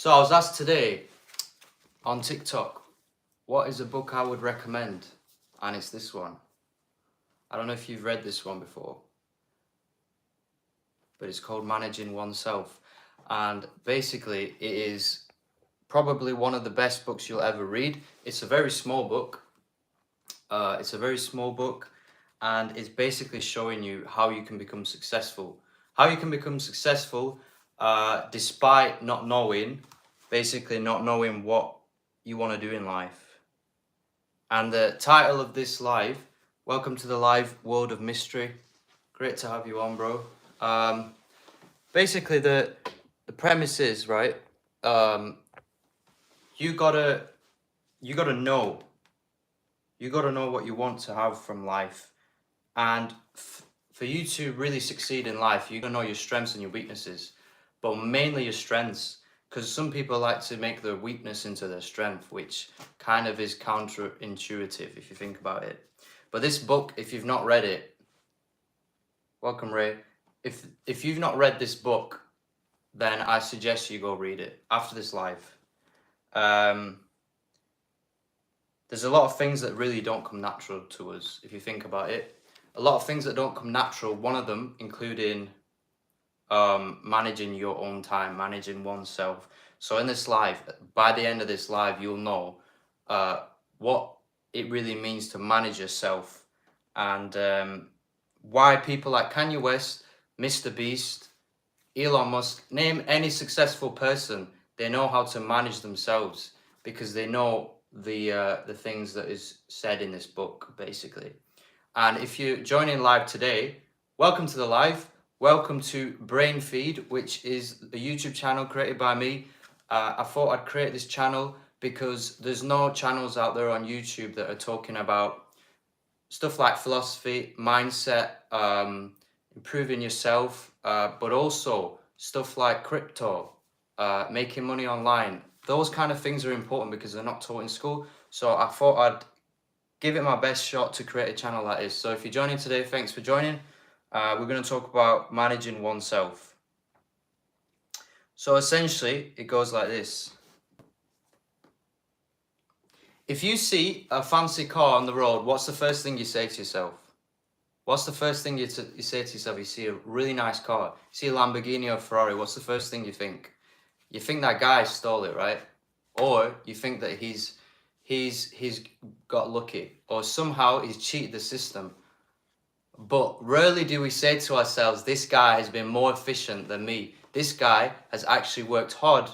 So I was asked today on TikTok, what is a book I would recommend? And it's this one. I don't know if you've read this one before, but it's called Managing Oneself. And basically, it is probably one of the best books you'll ever read. It's a very small book. And it's basically showing you how you can become successful. How you can become successful despite not knowing what you want to do in life. And the title of this live, welcome to the live world of mystery. Great to have you on, bro. Basically, the premise is, right, you gotta know what you want to have from life. And for you to really succeed in life, you gotta know your strengths and your weaknesses, but mainly your strengths, because some people like to make their weakness into their strength, which kind of is counterintuitive if you think about it. But this book, if you've not read it, welcome Ray. If you've not read this book, then I suggest you go read it after this live. There's a lot of things that really don't come natural to us, if you think about it. A lot of things that don't come natural, one of them including managing your own time, managing oneself. So in this live, by the end of this live, you'll know what it really means to manage yourself, and why people like Kanye West, Mr. Beast, Elon Musk, name any successful person, they know how to manage themselves because they know the things that is said in this book, basically. And if you're joining live today, welcome to the live. Welcome to Brain Feed, which is a YouTube channel created by me. I thought I'd create this channel because there's no channels out there on YouTube that are talking about stuff like philosophy, mindset, improving yourself, but also stuff like crypto, making money online. Those kind of things are important because they're not taught in school. So I thought I'd give it my best shot to create a channel like this. So if you're joining today, thanks for joining. We're going to talk about managing oneself. So essentially, it goes like this. If you see a fancy car on the road, what's the first thing you say to yourself? What's the first thing you say to yourself? You see a really nice car, you see a Lamborghini or Ferrari, what's the first thing you think? You think that guy stole it, right? Or you think that he's got lucky, or somehow he's cheated the system. But rarely do we say to ourselves, this guy has been more efficient than me. This guy has actually worked hard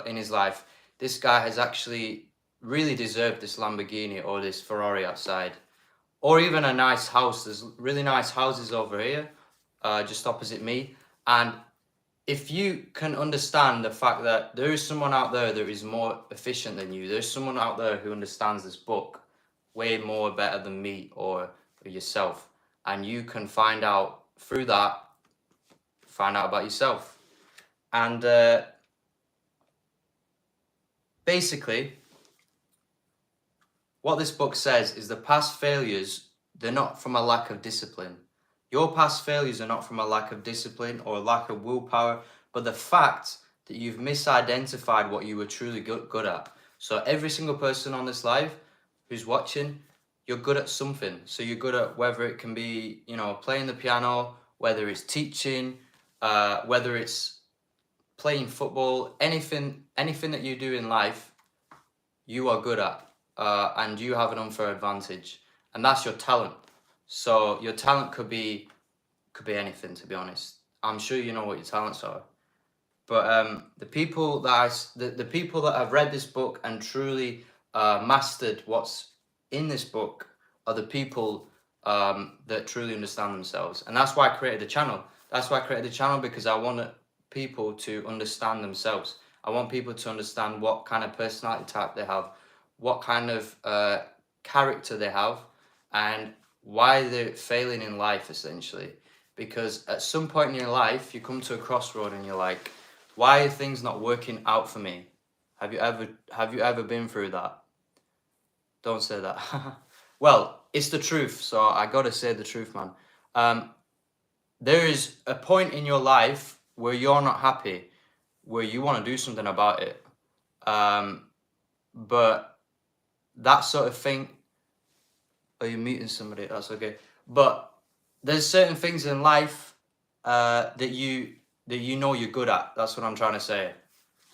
in his life. This guy has actually really deserved this Lamborghini or this Ferrari outside. Or even a nice house. There's really nice houses over here, just opposite me. And if you can understand the fact that there is someone out there that is more efficient than you, there's someone out there who understands this book way more better than me or yourself, and you can find out through that, find out about yourself. And basically, what this book says is the past failures, they're not from a lack of discipline. Your past failures are not from a lack of discipline or a lack of willpower, but the fact that you've misidentified what you were truly good at. So every single person on this live who's watching, you're good at something. So you're good at whether it can be, playing the piano, whether it's teaching, whether it's playing football, anything that you do in life, you are good at, and you have an unfair advantage, and that's your talent. So your talent could be anything, to be honest. I'm sure you know what your talents are. But the people that have read this book and truly mastered what's in this book are the people that truly understand themselves. And that's why I created the channel. That's why I created the channel, because I want people to understand themselves. I want people to understand what kind of personality type they have, what kind of character they have, and why they're failing in life, essentially. Because at some point in your life, you come to a crossroad and you're like, why are things not working out for me? Have you ever been through that? Don't say that. Well, it's the truth, so I gotta say the truth, man. There is a point in your life where you're not happy. where you want to do something about it. But that sort of thing. Oh, you're meeting somebody. That's okay. But there's certain things in life that you know you're good at. That's what I'm trying to say,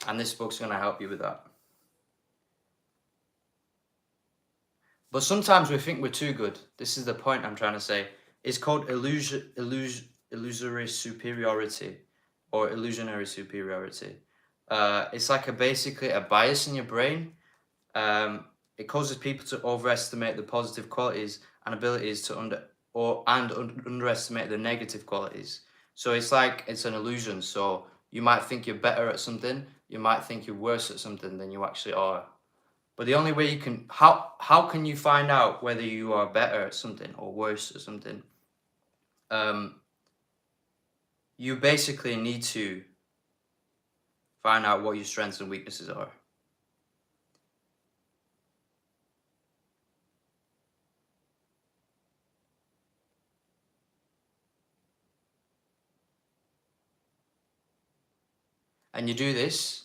and this book's gonna help you with that. But sometimes we think we're too good. This is the point I'm trying to say. It's called illusory superiority, or illusionary superiority. It's like basically a bias in your brain. It causes people to overestimate the positive qualities and abilities to underestimate the negative qualities. So it's like it's an illusion. So you might think you're better at something, you might think you're worse at something than you actually are. But the only way you can how can you find out whether you are better at something or worse at something? You basically need to find out what your strengths and weaknesses are. And you do this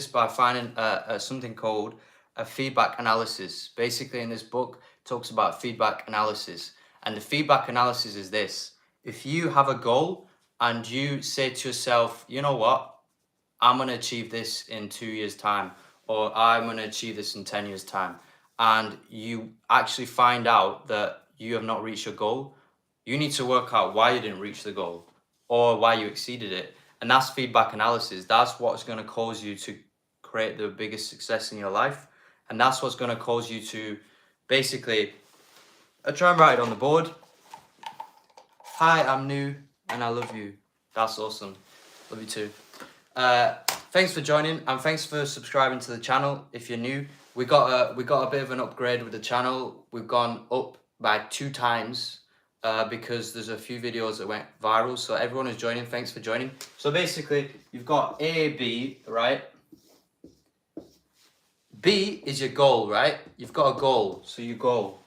by finding something called a feedback analysis. Basically, in this book, it talks about feedback analysis. And the feedback analysis is this. If you have a goal and you say to yourself, you know what, I'm going to achieve this in 2 years' time, or I'm going to achieve this in 10 years' time, and you actually find out that you have not reached your goal, you need to work out why you didn't reach the goal or why you exceeded it. And that's feedback analysis. That's what's going to cause you to create the biggest success in your life. And that's what's going to cause you to basically, I try and write it on the board. Hi, I'm new and I love you. That's awesome. Love you too. Thanks for joining and thanks for subscribing to the channel. If you're new, we got a bit of an upgrade with the channel. We've gone up by 2 times because there's a few videos that went viral. So everyone who's joining, thanks for joining. So basically, you've got A, B, right? B is your goal, right? You've got a goal, so you go.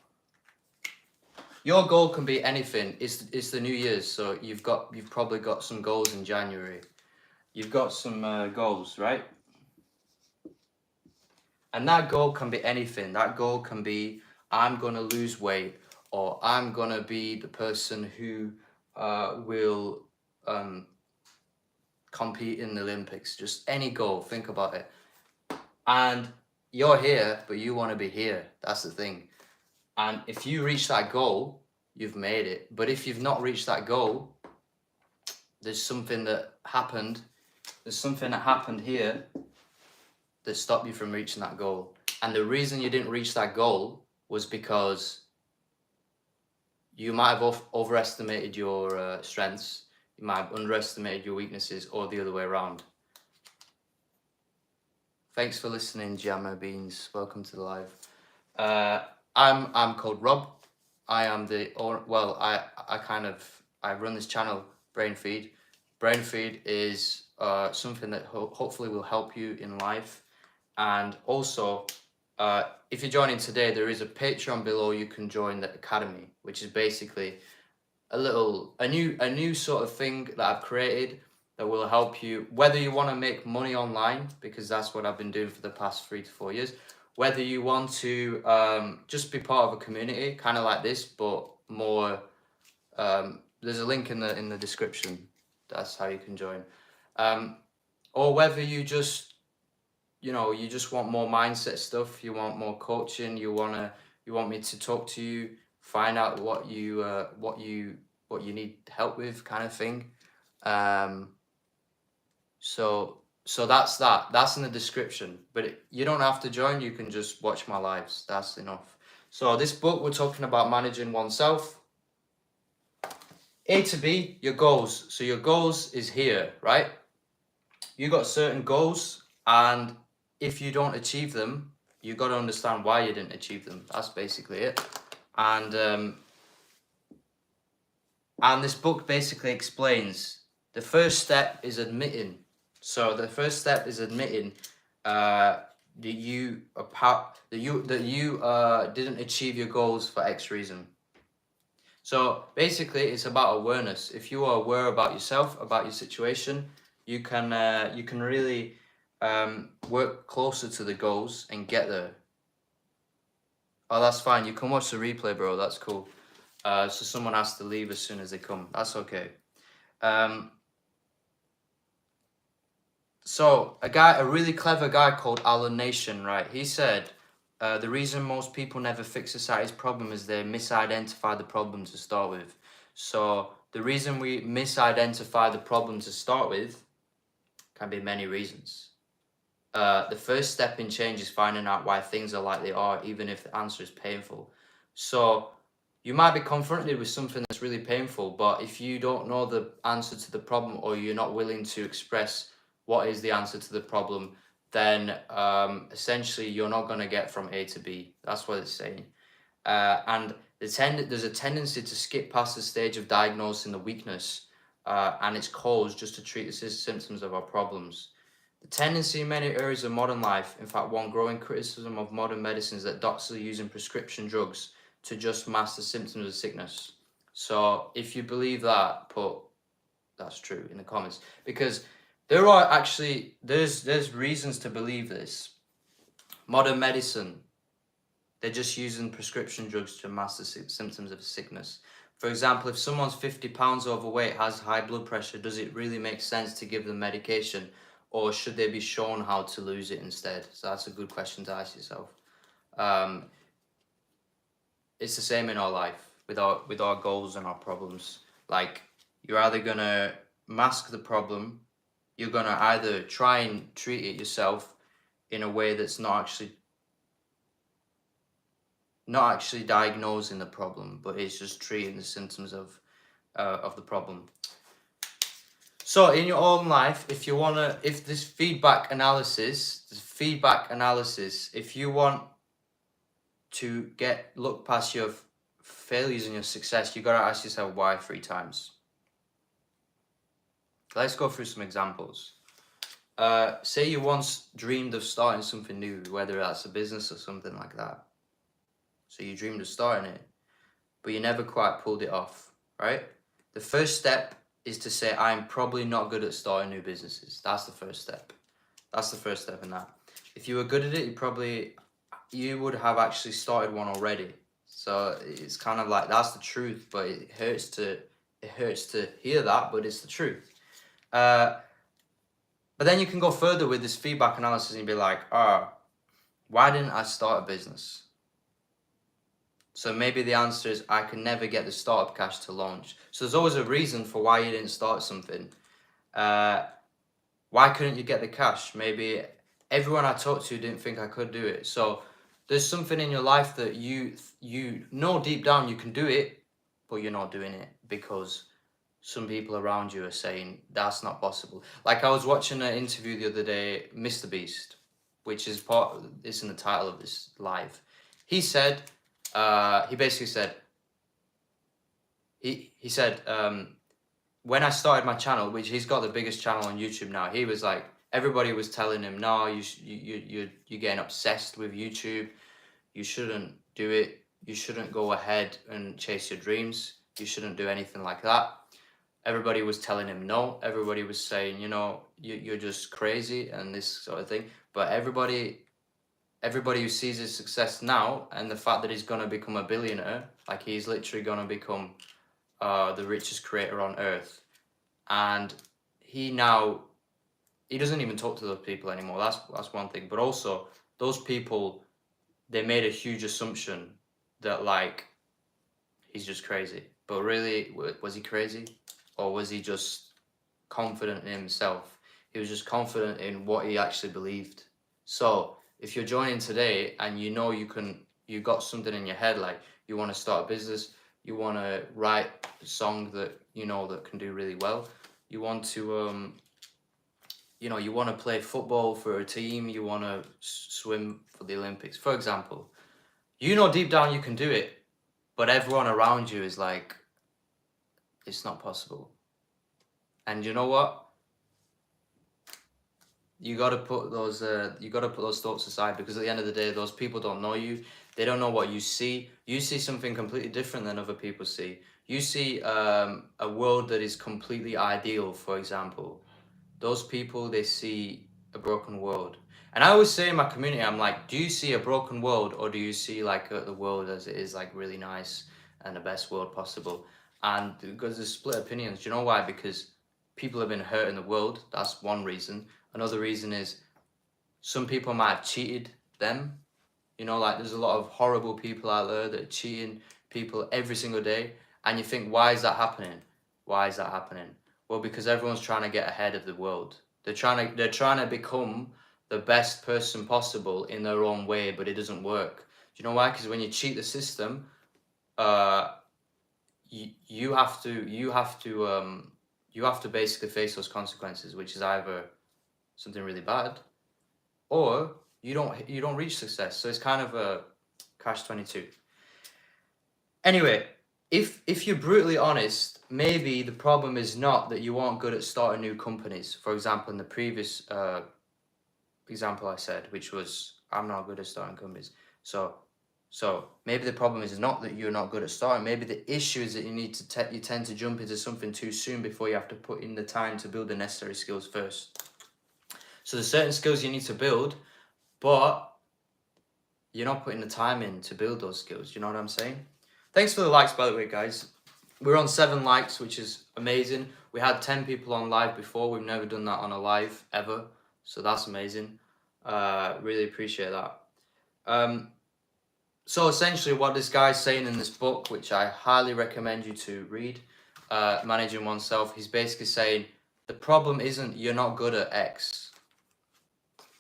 Your goal can be anything. It's the New Year's, so you've probably got some goals in January. You've got some goals, right? And that goal can be anything. That goal can be, I'm gonna lose weight, or I'm gonna be the person who will compete in the Olympics. Just any goal. Think about it. And you're here, but you want to be here. That's the thing. And if you reach that goal, you've made it. But if you've not reached that goal, there's something that happened. There's something that happened here that stopped you from reaching that goal. And the reason you didn't reach that goal was because you might have overestimated your strengths, you might have underestimated your weaknesses, or the other way around. Thanks for listening, Jammer Beans. Welcome to the live. I'm called Rob. I am the I run this channel, Brain Feed. Brain Feed is something that hopefully will help you in life. And also, if you're joining today, there is a Patreon below. You can join the Academy, which is basically a new sort of thing that I've created that will help you, whether you want to make money online, because that's what I've been doing for the past 3 to 4 years, whether you want to just be part of a community, kind of like this, but more, there's a link in the description. That's how you can join. Or whether you just, you just want more mindset stuff, you want more coaching, you want me to talk to you, find out what you need help with, kind of thing. So that's in the description, but you don't have to join. You can just watch my lives. That's enough. So this book, we're talking about managing oneself. A to B, your goals. So your goals is here, right? You got certain goals, and if you don't achieve them, you got to understand why you didn't achieve them. That's basically it. And this book basically explains the first step is admitting. So the first step is admitting that you didn't achieve your goals for X reason. So basically, it's about awareness. If you are aware about yourself, about your situation, you can really work closer to the goals and get there. Oh, that's fine. You can watch the replay, bro. That's cool. So someone has to leave as soon as they come. That's okay. So a really clever guy called Alan Nation, right? He said, the reason most people never fix society's problem is they misidentify the problem to start with. So the reason we misidentify the problem to start with can be many reasons. The first step in change is finding out why things are like they are, even if the answer is painful. So you might be confronted with something that's really painful, but if you don't know the answer to the problem, or you're not willing to express what is the answer to the problem, then essentially you're not going to get from A to B. That's what it's saying. And there's a tendency to skip past the stage of diagnosing the weakness and its cause just to treat the symptoms of our problems. The tendency in many areas of modern life, in fact, one growing criticism of modern medicine, is that doctors are using prescription drugs to just mask the symptoms of sickness. So if you believe that, put that's true in the comments, because there are actually there's reasons to believe this. Modern medicine, they're just using prescription drugs to mask the symptoms of sickness. For example, if someone's 50 pounds overweight, has high blood pressure, does it really make sense to give them medication, or should they be shown how to lose it instead? So that's a good question to ask yourself. It's the same in our life with our goals and our problems. Like, you're either gonna mask the problem, you're gonna either try and treat it yourself in a way that's not actually diagnosing the problem, but it's just treating the symptoms of the problem. So in your own life, if this feedback analysis, if you want to look past your failures and your success, you gotta ask yourself why 3 times. Let's go through some examples. Say you once dreamed of starting something new, whether that's a business or something like that. So you dreamed of starting it, but you never quite pulled it off, right? The first step is to say, I'm probably not good at starting new businesses. That's the first step. That's the first step in that. If you were good at it, you would have actually started one already. So it's kind of like, that's the truth, but it hurts to hear that, but it's the truth. But then you can go further with this feedback analysis and be like, why didn't I start a business? So maybe the answer is, I can never get the startup cash to launch. So there's always a reason for why you didn't start something. Why couldn't you get the cash? Maybe everyone I talked to didn't think I could do it. So there's something in your life that you know deep down you can do it, but you're not doing it because some people around you are saying that's not possible. Like, I was watching an interview the other day, Mr. Beast, which is it's in the title of this live. He said, he basically said, he said, when I started my channel, which he's got the biggest channel on YouTube now, he was like, everybody was telling him, no, you're getting obsessed with YouTube. You shouldn't do it. You shouldn't go ahead and chase your dreams. You shouldn't do anything like that. Everybody was telling him no. Everybody was saying, you're just crazy and this sort of thing. But everybody who sees his success now and the fact that he's going to become a billionaire, like, he's literally going to become the richest creator on earth. And he doesn't even talk to those people anymore. That's one thing. But also, those people, they made a huge assumption that, like, he's just crazy. But really, was he crazy? Or was he just confident in himself? He was just confident in what he actually believed. So if you're joining today and you got something in your head, like you want to start a business, you want to write a song that that can do really well, you want to you want to play football for a team, you want to swim for the Olympics, for example, deep down you can do it, but everyone around you is like, it's not possible. And you know what? You got to put those thoughts aside, because at the end of the day, those people don't know you. They don't know what you see. You see something completely different than other people see. You see a world that is completely ideal, for example. those people, they see a broken world. And I always say in my community, I'm like, do you see a broken world, or do you see like the world as it is, like really nice and the best world possible? And because there's split opinions. Do you know why? Because people have been hurt in the world. That's one reason. Another reason is some people might have cheated them. You know, like there's a lot of horrible people out there that are cheating people every single day. And you think, why is that happening? Why is that happening? Well, because everyone's trying to get ahead of the world. They're trying to become the best person possible in their own way, but it doesn't work. Do you know why? Because when you cheat the system, uh, you have to basically face those consequences, which is either something really bad, or you don't reach success. So it's kind of a catch-22. Anyway, if you're brutally honest, maybe the problem is not that you aren't good at starting new companies. For example, in the previous example I said, which was I'm not good at starting companies. So maybe the problem is not that you're not good at starting. Maybe the issue is that you tend to jump into something too soon before you have to put in the time to build the necessary skills first. So there's certain skills you need to build, but you're not putting the time in to build those skills. You know what I'm saying? Thanks for the likes, by the way, guys. We're on 7 likes, which is amazing. We had 10 people on live before. We've never done that on a live ever. So that's amazing. Really appreciate that. So essentially what this guy's saying in this book, which I highly recommend you to read, Managing Oneself, he's basically saying the problem isn't you're not good at X.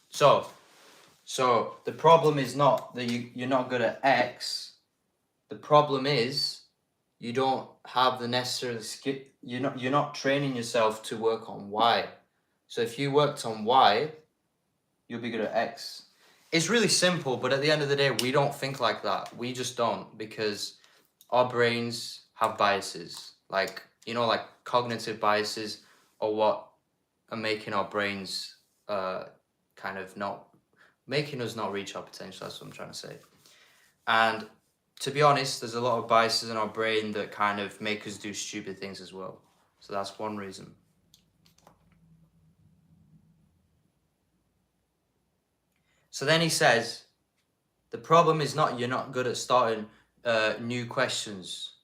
So the problem is not that you're not good at X. The problem is you don't have the necessary skill. You're not training yourself to work on Y. So if you worked on Y, you'll be good at X. It's really simple, but at the end of the day, we don't think like that. We just don't, because our brains have biases. Like, like cognitive biases, or what are making our brains kind of not making us not reach our potential. That's what I'm trying to say. And to be honest, there's a lot of biases in our brain that kind of make us do stupid things as well. So that's one reason. So then he says, the problem is not you're not good at starting new questions.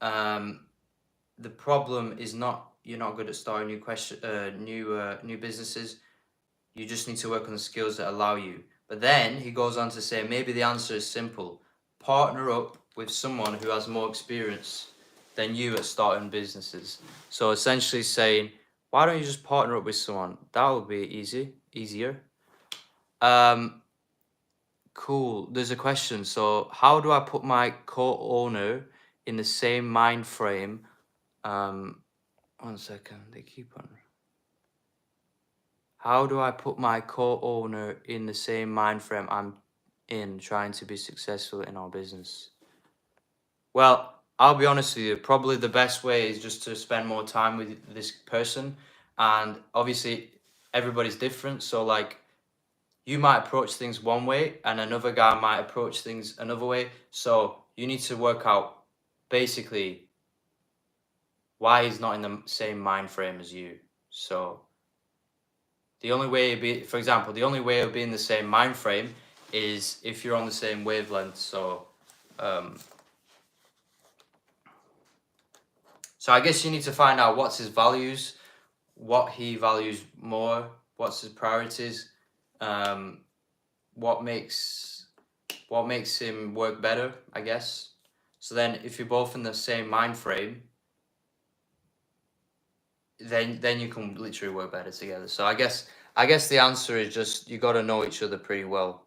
The problem is not you're not good at starting new businesses. You just need to work on the skills that allow you. But then he goes on to say, maybe the answer is simple. Partner up with someone who has more experience than you at starting businesses. So essentially saying, why don't you just partner up with someone? That would be easier. Cool. There's a question. So how do I put my co-owner in the same mind frame? 1 second. They keep on. How do I put my co-owner in the same mind frame I'm in, trying to be successful in our business? Well, I'll be honest with you, probably the best way is just to spend more time with this person. And obviously everybody's different. So like you might approach things one way and another guy might approach things another way. So you need to work out basically why he's not in the same mind frame as you. So the only way it'd be, for example, the only way it would be in the same mind frame is if you're on the same wavelength. So so I guess you need to find out what's his values, what he values more, what's his priorities, what makes him work better, I guess. So then if you're both in the same mind frame, then you can literally work better together. So I guess the answer is just you got to know each other pretty well.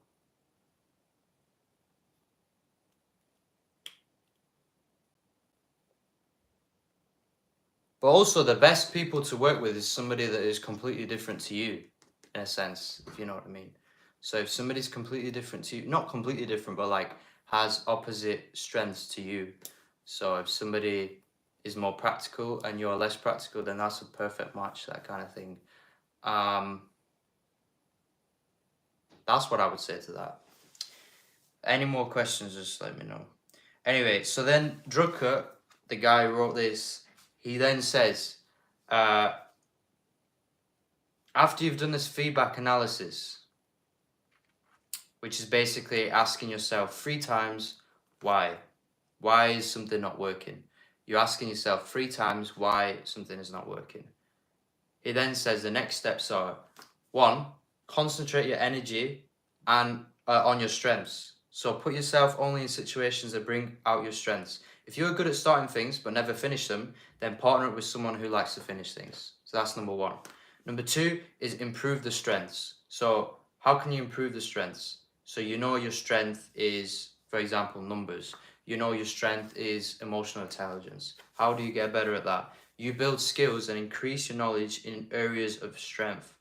But also the best people to work with is somebody that is completely different to you, in a sense, if you know what I mean. So if somebody's completely different to you, not completely different, but like has opposite strengths to you. So if somebody is more practical and you're less practical, then that's a perfect match, that kind of thing. That's what I would say to that. Any more questions, just let me know. Anyway, so then Drucker, the guy who wrote this, he then says, After you've done this feedback analysis, which is basically asking yourself 3 times why. Why is something not working? You're asking yourself 3 times why something is not working. It then says the next steps are 1, concentrate your energy and on your strengths. So put yourself only in situations that bring out your strengths. If you're good at starting things but never finish them, then partner up with someone who likes to finish things. So that's number 1. Number 2 is improve the strengths. So how can you improve the strengths? So you know your strength is, for example, numbers. You know your strength is emotional intelligence. How do you get better at that? You build skills and increase your knowledge in areas of strength.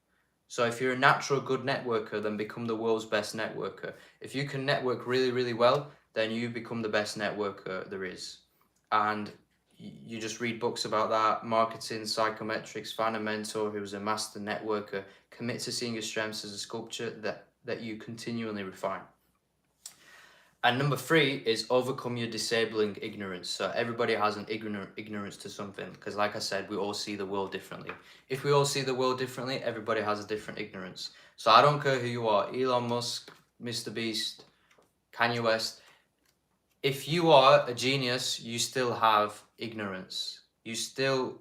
So if you're a natural good networker, then become the world's best networker. If you can network really, really well, then you become the best networker there is. And you just read books about that, marketing, psychometrics, find a mentor who's a master networker, commit to seeing your strengths as a sculpture that you continually refine. And number 3 is overcome your disabling ignorance. So everybody has an ignorance to something, because like I said, we all see the world differently. If we all see the world differently, everybody has a different ignorance. So I don't care who you are, Elon Musk, Mr. Beast, Kanye West. If you are a genius, you still have ignorance. You still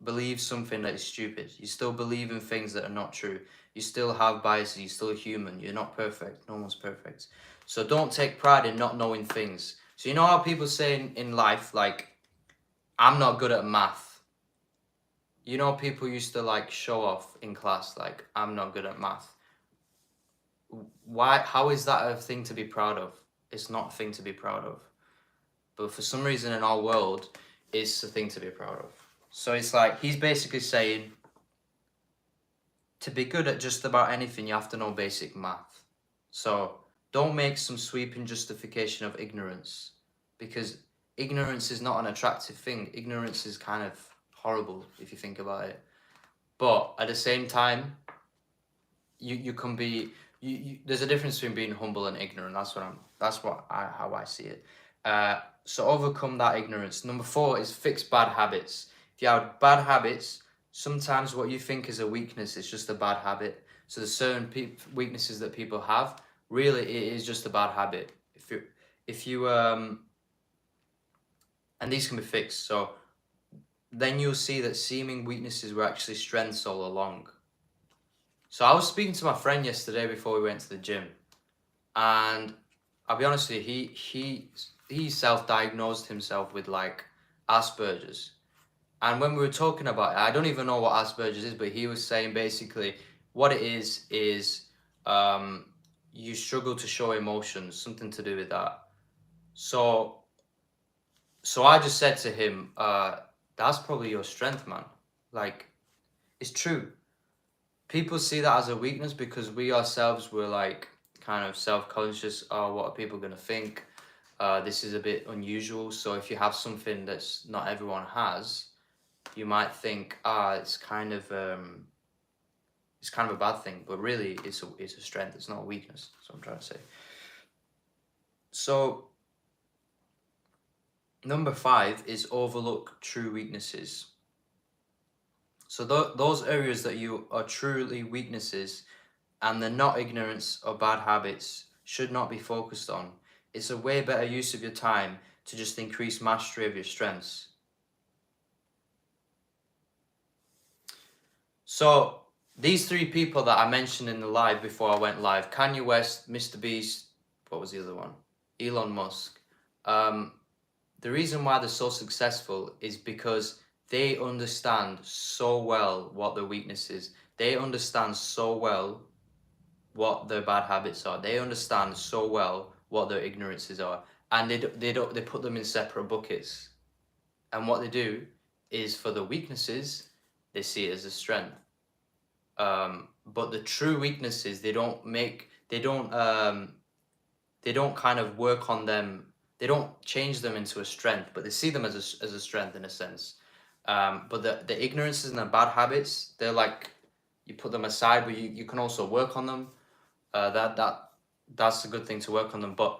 believe something that is stupid. You still believe in things that are not true. You still have biases. You're still a human. You're not perfect. No one's perfect. So don't take pride in not knowing things. So you know how people say in life, like, I'm not good at math. You know, people used to like show off in class, like, I'm not good at math. Why? How is that a thing to be proud of? It's not a thing to be proud of. But for some reason in our world, it's a thing to be proud of. So it's like, he's basically saying, to be good at just about anything, you have to know basic math. So don't make some sweeping justification of ignorance, because ignorance is not an attractive thing. Ignorance is kind of horrible if you think about it. But at the same time, you can be, there's a difference between being humble and ignorant. How I see it. So overcome that ignorance. Number 4 is fix bad habits. If you have bad habits, sometimes what you think is a weakness is just a bad habit. So there's certain weaknesses that people have. Really, it is just a bad habit. If you and these can be fixed. So then you'll see that seeming weaknesses were actually strengths all along. So I was speaking to my friend yesterday before we went to the gym, and I'll be honest with you, he self-diagnosed himself with like Asperger's. And when we were talking about it, I don't even know what Asperger's is, but he was saying basically what it is you struggle to show emotions, something to do with that. So I just said to him, that's probably your strength, man. Like, it's true. People see that as a weakness because we ourselves were like kind of self-conscious. Oh, what are people going to think? This is a bit unusual. So if you have something that's not everyone has, you might think, it's kind of a bad thing. But really, it's a strength. It's not a weakness. That's what I'm trying to say. So number 5 is overlook true weaknesses. So those areas that you are truly weaknesses and they're not ignorance or bad habits should not be focused on. It's a way better use of your time to just increase mastery of your strengths. So these 3 people that I mentioned in the live before I went live, Kanye West, Mr. Beast, what was the other one? Elon Musk. The reason why they're so successful is because they understand so well what their weakness is. They understand so well what their bad habits are. They understand so well what their ignorances are, and they put them in separate buckets. And what they do is, for the weaknesses, they see it as a strength. But the true weaknesses, they don't kind of work on them. They don't change them into a strength, but they see them as a strength in a sense. But the ignorances and the bad habits, they're like, you put them aside, but you can also work on them. That's a good thing to work on them. But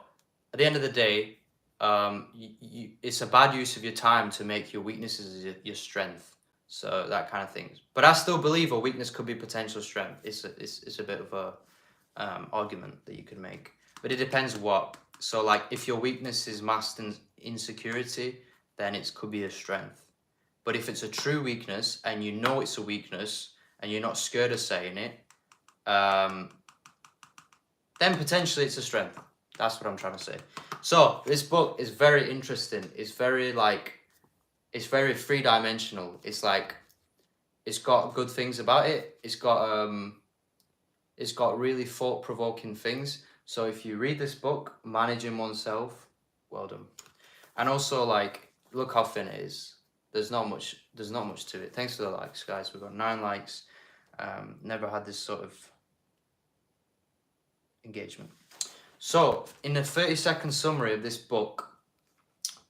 at the end of the day, it's a bad use of your time to make your weaknesses your strength. So that kind of thing. But I still believe a weakness could be potential strength. It's a bit of a argument that you could make. But it depends what. So like if your weakness is masked in insecurity, then it could be a strength. But if it's a true weakness and you know it's a weakness and you're not scared of saying it, then potentially it's a strength. That's what I'm trying to say. So this book is very interesting. It's very very three-dimensional. It's like it's got good things about it. It's got really thought-provoking things. So if you read this book, Managing Oneself, well done. And also like look how thin it is. There's not much to it. Thanks for the likes, guys. We've got 9 likes. Never had this sort of engagement. So in the 30-second summary of this book,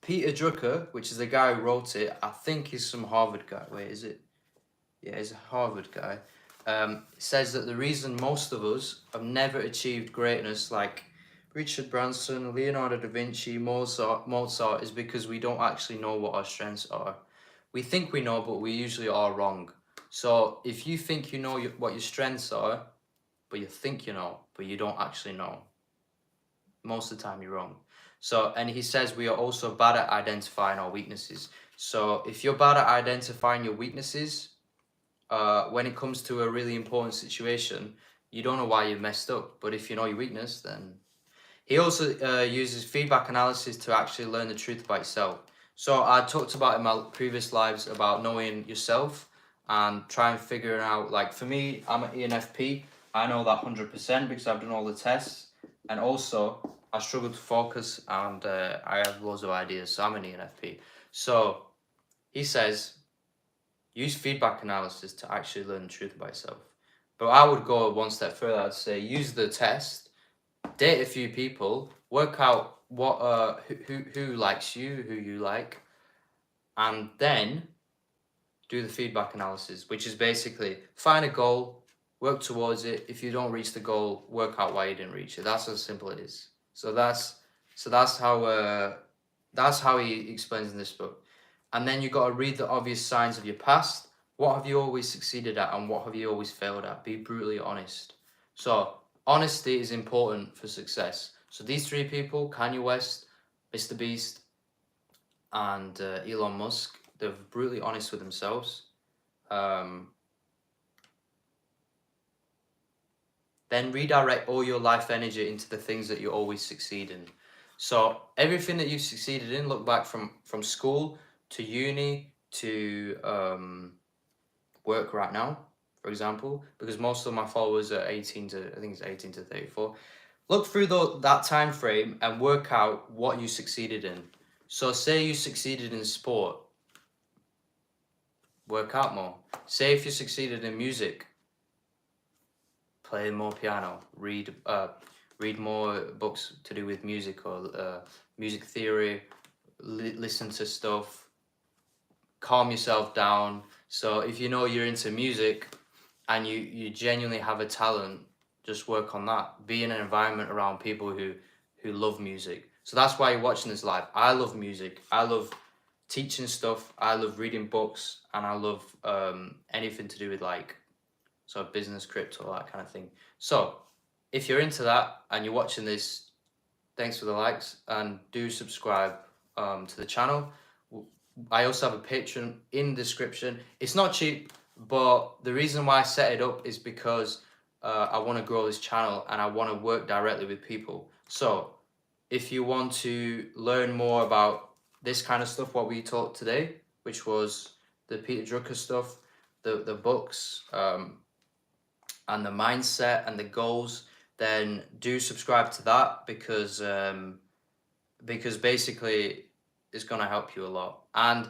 Peter Drucker, which is the guy who wrote it, I think he's some Harvard guy. Wait, is it? Yeah, he's a Harvard guy. Says that the reason most of us have never achieved greatness like Richard Branson, Leonardo da Vinci, Mozart is because we don't actually know what our strengths are. We think we know, but we usually are wrong. So if you think you know what your strengths are, but you think you know, but you don't actually know, most of the time you're wrong. So, and he says we are also bad at identifying our weaknesses. So if you're bad at identifying your weaknesses, when it comes to a really important situation, you don't know why you messed up. But if you know your weakness, then... He also uses feedback analysis to actually learn the truth about yourself. So I talked about in my previous lives about knowing yourself and trying to figure out, like for me, I'm an ENFP. I know that 100% because I've done all the tests. And also, I struggle to focus and I have loads of ideas. So I'm an ENFP. So he says, use feedback analysis to actually learn the truth about yourself. But I would go one step further. I'd say use the test, date a few people, work out what who likes you, who you like, and then do the feedback analysis, which is basically find a goal, work towards it. If you don't reach the goal, work out why you didn't reach it. That's as simple as it is. So that's how he explains in this book. And then you got to read the obvious signs of your past. What have you always succeeded at and what have you always failed at? Be brutally honest. So honesty is important for success. So these 3 people, Kanye West, Mr. Beast, and Elon Musk, they're brutally honest with themselves. Then redirect all your life energy into the things that you always succeed in. So everything that you've succeeded in, look back from school to uni to work right now, for example, because most of my followers are 18 to 34. Look through that time frame and work out what you succeeded in. So say you succeeded in sport, work out more. Say if you succeeded in music, play more piano, read more books to do with music or music theory, listen to stuff, calm yourself down. So if you know you're into music and you genuinely have a talent, just work on that. Be in an environment around people who love music. So that's why you're watching this live. I love music. I love teaching stuff. I love reading books, and I love anything to do with like business, crypto, that kind of thing. So if you're into that and you're watching this, thanks for the likes, and do subscribe to the channel. I also have a Patreon in the description. It's not cheap, but the reason why I set it up is because I want to grow this channel and I want to work directly with people. So if you want to learn more about this kind of stuff, what we talked today, which was the Peter Drucker stuff, the books, and the mindset and the goals, then do subscribe to that because basically it's going to help you a lot. And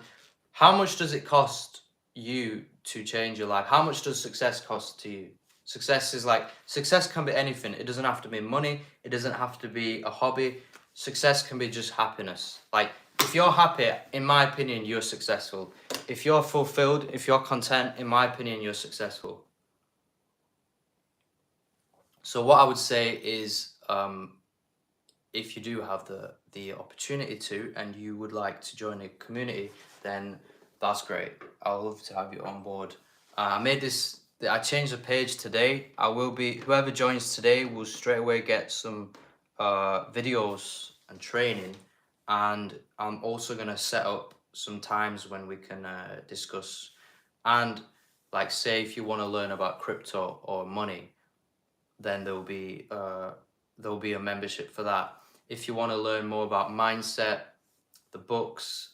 how much does it cost you to change your life? How much does success cost to you? Success can be anything. It doesn't have to be money. It doesn't have to be a hobby. Success can be just happiness. Like if you're happy, in my opinion, you're successful. If you're fulfilled, if you're content, in my opinion, you're successful. So what I would say is, if you do have the opportunity to, and you would like to join a community, then That's great. I'll love to have you on board. I made this. I changed the page today. I will be whoever joins today will straight away get some videos and training, and I'm also gonna set up some times when we can discuss. And like, say if you want to learn about crypto or money, then there'll be a membership for that. If you want to learn more about mindset, the books,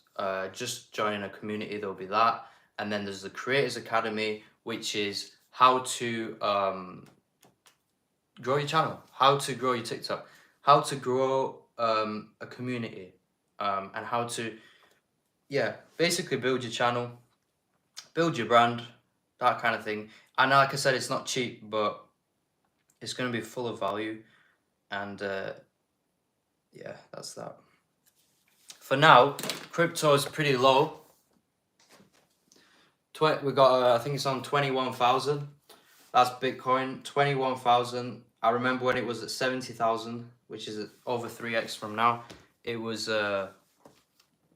just joining a community, there'll be that. And then there's the Creators Academy, which is how to grow your channel, how to grow your TikTok, how to grow a community, and how to, yeah, basically build your channel, build your brand, that kind of thing. And like I said, it's not cheap, but it's going to be full of value. And yeah, that's that. For now, crypto is pretty low. We got, I think it's on 21,000. That's Bitcoin, 21,000. I remember when it was at 70,000, which is over 3x from now. It was an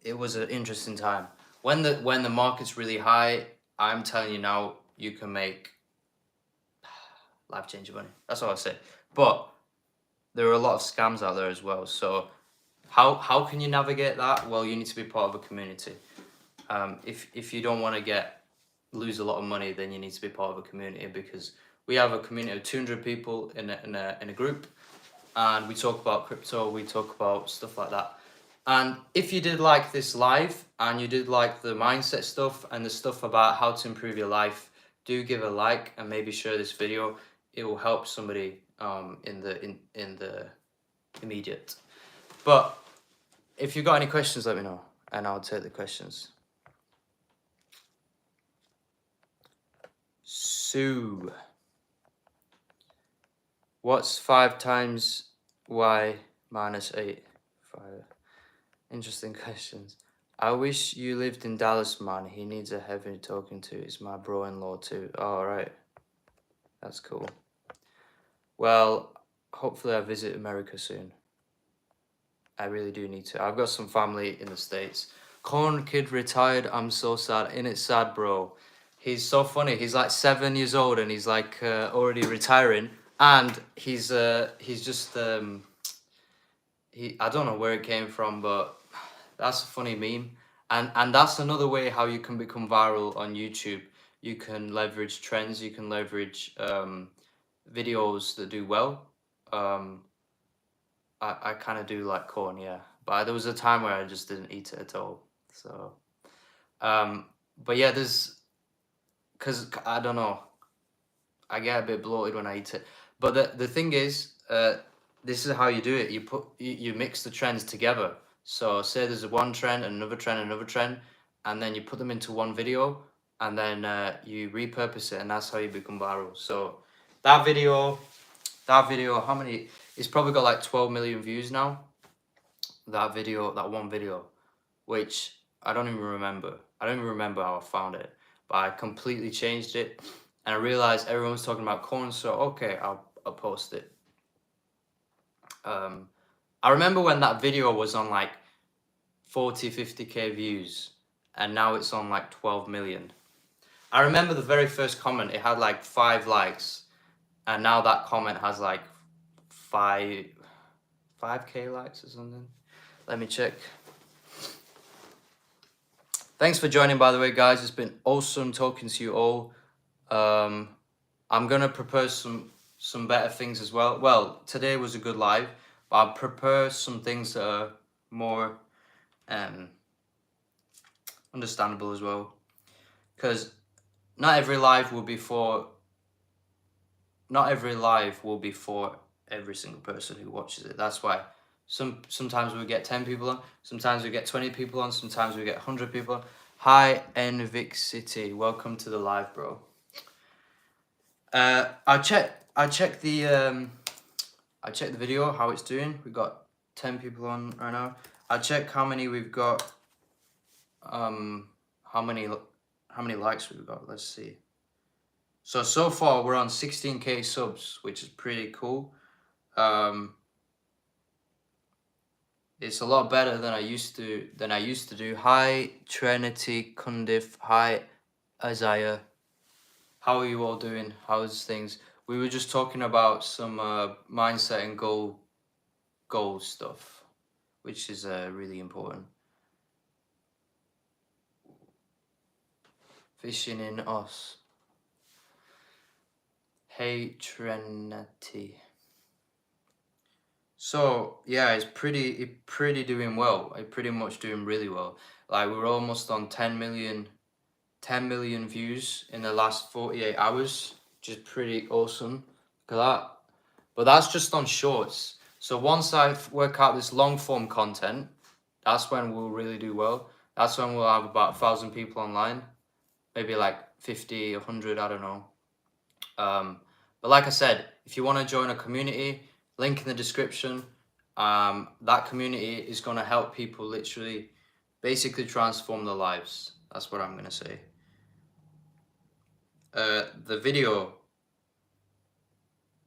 interesting time. When the market's really high, I'm telling you now, you can make life-changing money. That's all I say. But there are a lot of scams out there as well. So how can you navigate that? Well, you need to be part of a community. If you don't want to lose a lot of money, then you need to be part of a community, because we have a community of 200 people in a group, and we talk about crypto, we talk about stuff like that. And if you did like this live and you did like the mindset stuff and the stuff about how to improve your life, do give a like and maybe share this video. It will help somebody in the immediate. But if you got any questions, let me know and I'll take the questions. Sue, what's 5 times y minus 8? 5. Interesting questions. I wish you lived in Dallas, man. He needs a heavy talking to. It's my bro-in-law too. Oh, right. That's cool. Well, hopefully I visit America soon. I really do need to. I've got some family in the States. Corn kid retired. I'm so sad. Ain't it sad, bro? He's so funny. He's like 7 years old and he's like already retiring. And he's just I don't know where it came from, but that's a funny meme. And that's another way how you can become viral on YouTube. You can leverage trends. You can leverage videos that do well. I kind of do like corn, yeah. But there was a time where I just didn't eat it at all. So, but yeah, because I don't know, I get a bit bloated when I eat it. But the thing is, this is how you do it. You mix the trends together. So say there's one trend, another trend, another trend, and then you put them into one video, and then you repurpose it, and that's how you become viral. So that video, how many? It's probably got like 12 million views now. That one video, which I don't even remember. I don't even remember how I found it, but I completely changed it, and I realized everyone's talking about corn. So okay, I'll post it. I remember when that video was on like 40, 50k views, and now it's on like 12 million. I remember the very first comment, it had like 5 likes, and now that comment has like 5k likes or something. Let me check. Thanks for joining, by the way, guys. It's been awesome talking to you all. I'm gonna propose some better things as well. Well, today was a good live, but I'll prepare some things that are more understandable as well, because not every live will be for every single person who watches it. That's why sometimes we get 10 people on, sometimes we get 20 people on, sometimes we get 100 people on. Hi Envic City, welcome to the live, bro. I check the video, how it's doing. We got 10 people on right now. I'll check how many we've got, how many likes we've got. Let's see. So far we're on 16k subs, which is pretty cool. It's a lot better than I used to do. Hi Trinity Cundif. Hi Isaiah. How are you all doing? How's things? We were just talking about some mindset and goal stuff, which is really important. Fishing in us. Hey Trinity. So yeah, it's pretty doing well. It's pretty much doing really well. Like we're almost on 10 million views in the last 48 hours, which is pretty awesome. Look at that. But that's just on shorts. So once I work out this long form content, that's when we'll really do well. That's when we'll have about 1,000 people online, maybe like 50, 100, I don't know. But like I said, if you want to join a community, link in the description. That community is going to help people literally basically transform their lives. That's what I'm going to say. The video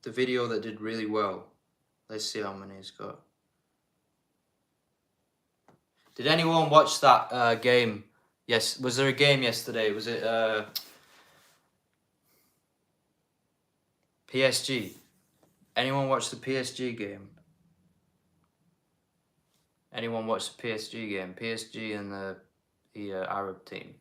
that did really well. Let's see how many it's got. Did anyone watch that game? Yes, was there a game yesterday? Was it PSG? Anyone watch the PSG game? Anyone watch the PSG game? PSG and the Arab team.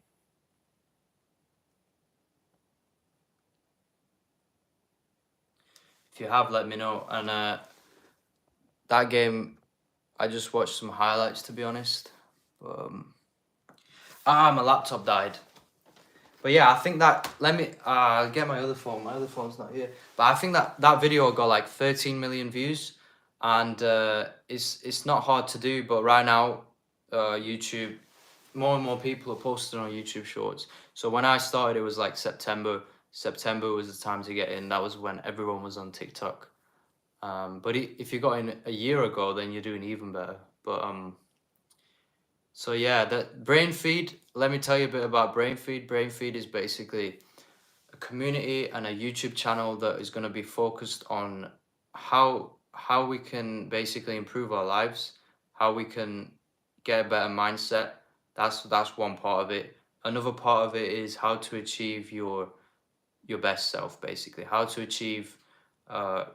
If you have, let me know. And that game, I just watched some highlights, to be honest. My laptop died. But yeah, I think that, let me get my other phone. My other phone's not here. But I think that video got like 13 million views. And it's not hard to do. But right now, YouTube, more and more people are posting on YouTube Shorts. So when I started, it was like September. September was the time to get in. That was when everyone was on TikTok. But if you got in a year ago, then you're doing even better. But so yeah, that Brain Feed. Let me tell you a bit about Brain Feed. Brain Feed is basically a community and a YouTube channel that is going to be focused on how we can basically improve our lives, how we can get a better mindset. That's one part of it. Another part of it is how to achieve your best self, basically how to achieve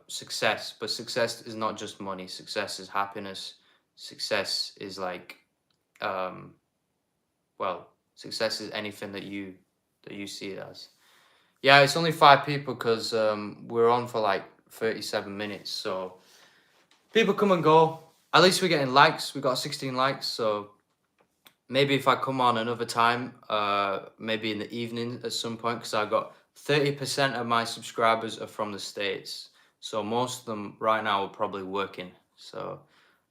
success. But success is not just money. Success is happiness. Success is like success is anything that you see it as. Yeah, it's only 5 people because we're on for like 37 minutes, so people come and go. At least we're getting likes. We got 16 likes, so maybe if I come on another time, maybe in the evening at some point, because I got 30% of my subscribers are from the States, so most of them right now are probably working. So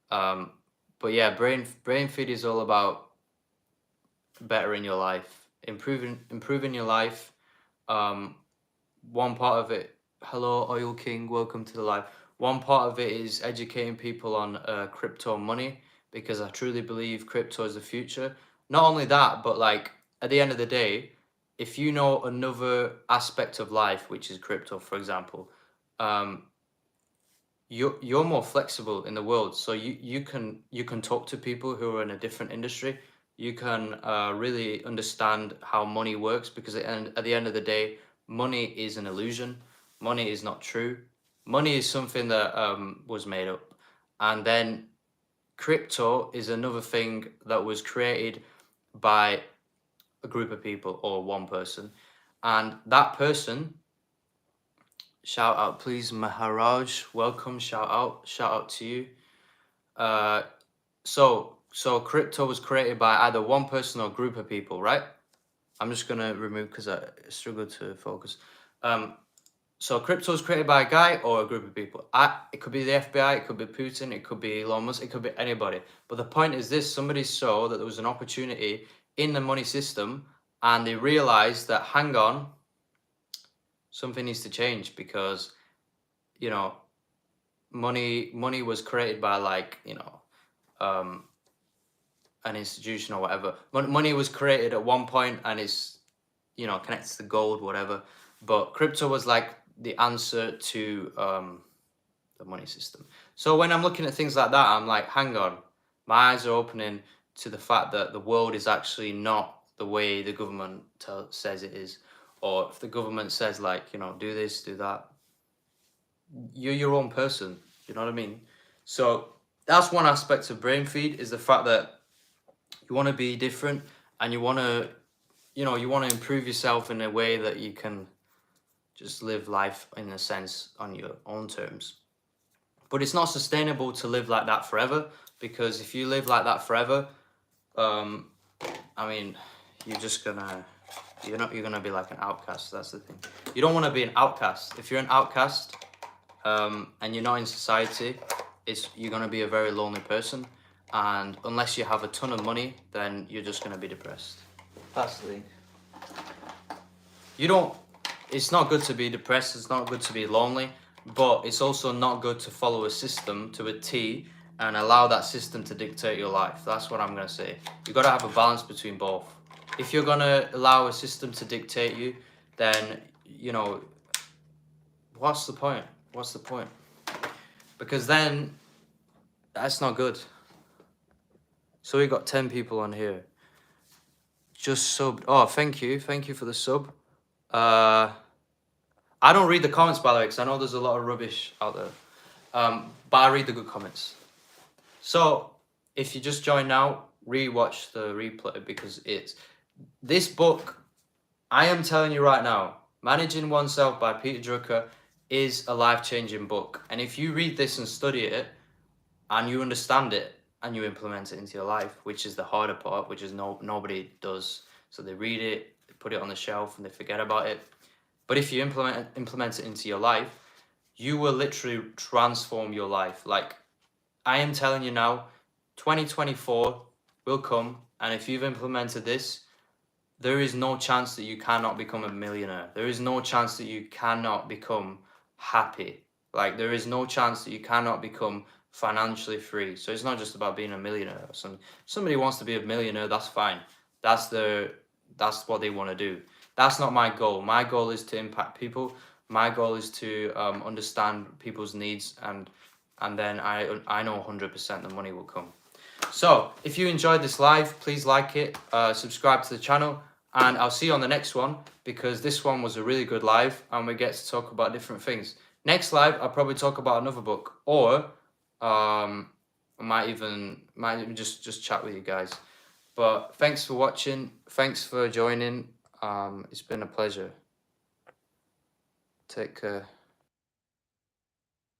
but yeah, brain feed is all about bettering your life, improving your life. One part of it, hello Oil King, welcome to the live. One part of it is educating people on crypto money, because I truly believe crypto is the future. Not only that, but like at the end of the day, if you know another aspect of life, which is crypto, for example, you're more flexible in the world, so you can talk to people who are in a different industry. You can really understand how money works, because at the end of the day, money is an illusion. Money is not true. Money is something that was made up. And then crypto is another thing that was created by a group of people or one person. And that person, shout out please, Maharaj, welcome, shout out to you. So crypto was created by either one person or group of people, right? I'm just gonna remove because I struggle to focus. So crypto was created by a guy or a group of people. It could be the FBI, it could be Putin, it could be Elon Musk, it could be anybody. But the point is this: somebody saw that there was an opportunity in the money system, and they realized that, hang on, something needs to change, because money was created by, like, an institution or whatever. Money was created at one point and it's connected to gold, whatever. But crypto was like the answer to the money system. So when I'm looking at things like that, I'm like, hang on, My eyes are opening to the fact that the world is actually not the way the government says it is. Or if the government says, like, you know, do this, do that, you're your own person. You know what I mean? So that's one aspect of brain feed, is the fact that you want to be different, and you want to, you know, you want to improve yourself in a way that you can just live life in a sense on your own terms. But it's not sustainable to live like that forever, because if you live like that forever, I mean, you're just gonna, you're gonna be like an outcast. That's the thing. You don't want to be an outcast. If you're an outcast, and you're not in society, you're gonna be a very lonely person. And unless you have a ton of money, then you're just gonna be depressed. That's the thing. You don't. It's not good to be depressed. It's not good to be lonely. But it's also not good to follow a system to a T and allow that system to dictate your life. That's what I'm gonna say. You gotta have a balance between both. If you're gonna allow a system to dictate you, then, you know, what's the point? What's the point? Because then that's not good. So we got 10 people on here. Just subbed. Oh, thank you for the sub. I don't read the comments, by the way, because I know there's a lot of rubbish out there. But I read the good comments. So if you just join now, rewatch the replay, because this book, I am telling you right now, Managing Oneself by Peter Drucker is a life-changing book. And if you read this and study it, and you understand it, and you implement it into your life, which is the harder part, which is nobody does. So they read it, they put it on the shelf, and they forget about it. But if you implement it into your life, you will literally transform your life. Like, I am telling you now, 2024 will come, and if you've implemented this, there is no chance that you cannot become a millionaire. There is no chance that you cannot become happy. Like, there is no chance that you cannot become financially free. So it's not just about being a millionaire. Somebody wants to be a millionaire, that's fine. That's what they want to do. That's not my goal. My goal is to impact people. My goal is to understand people's needs, and then I know 100% the money will come. So if you enjoyed this live, please like it, subscribe to the channel, and I'll see you on the next one, because this one was a really good live and we get to talk about different things. Next live, I'll probably talk about another book, or I might even just chat with you guys. But thanks for watching. Thanks for joining. It's been a pleasure. Take care.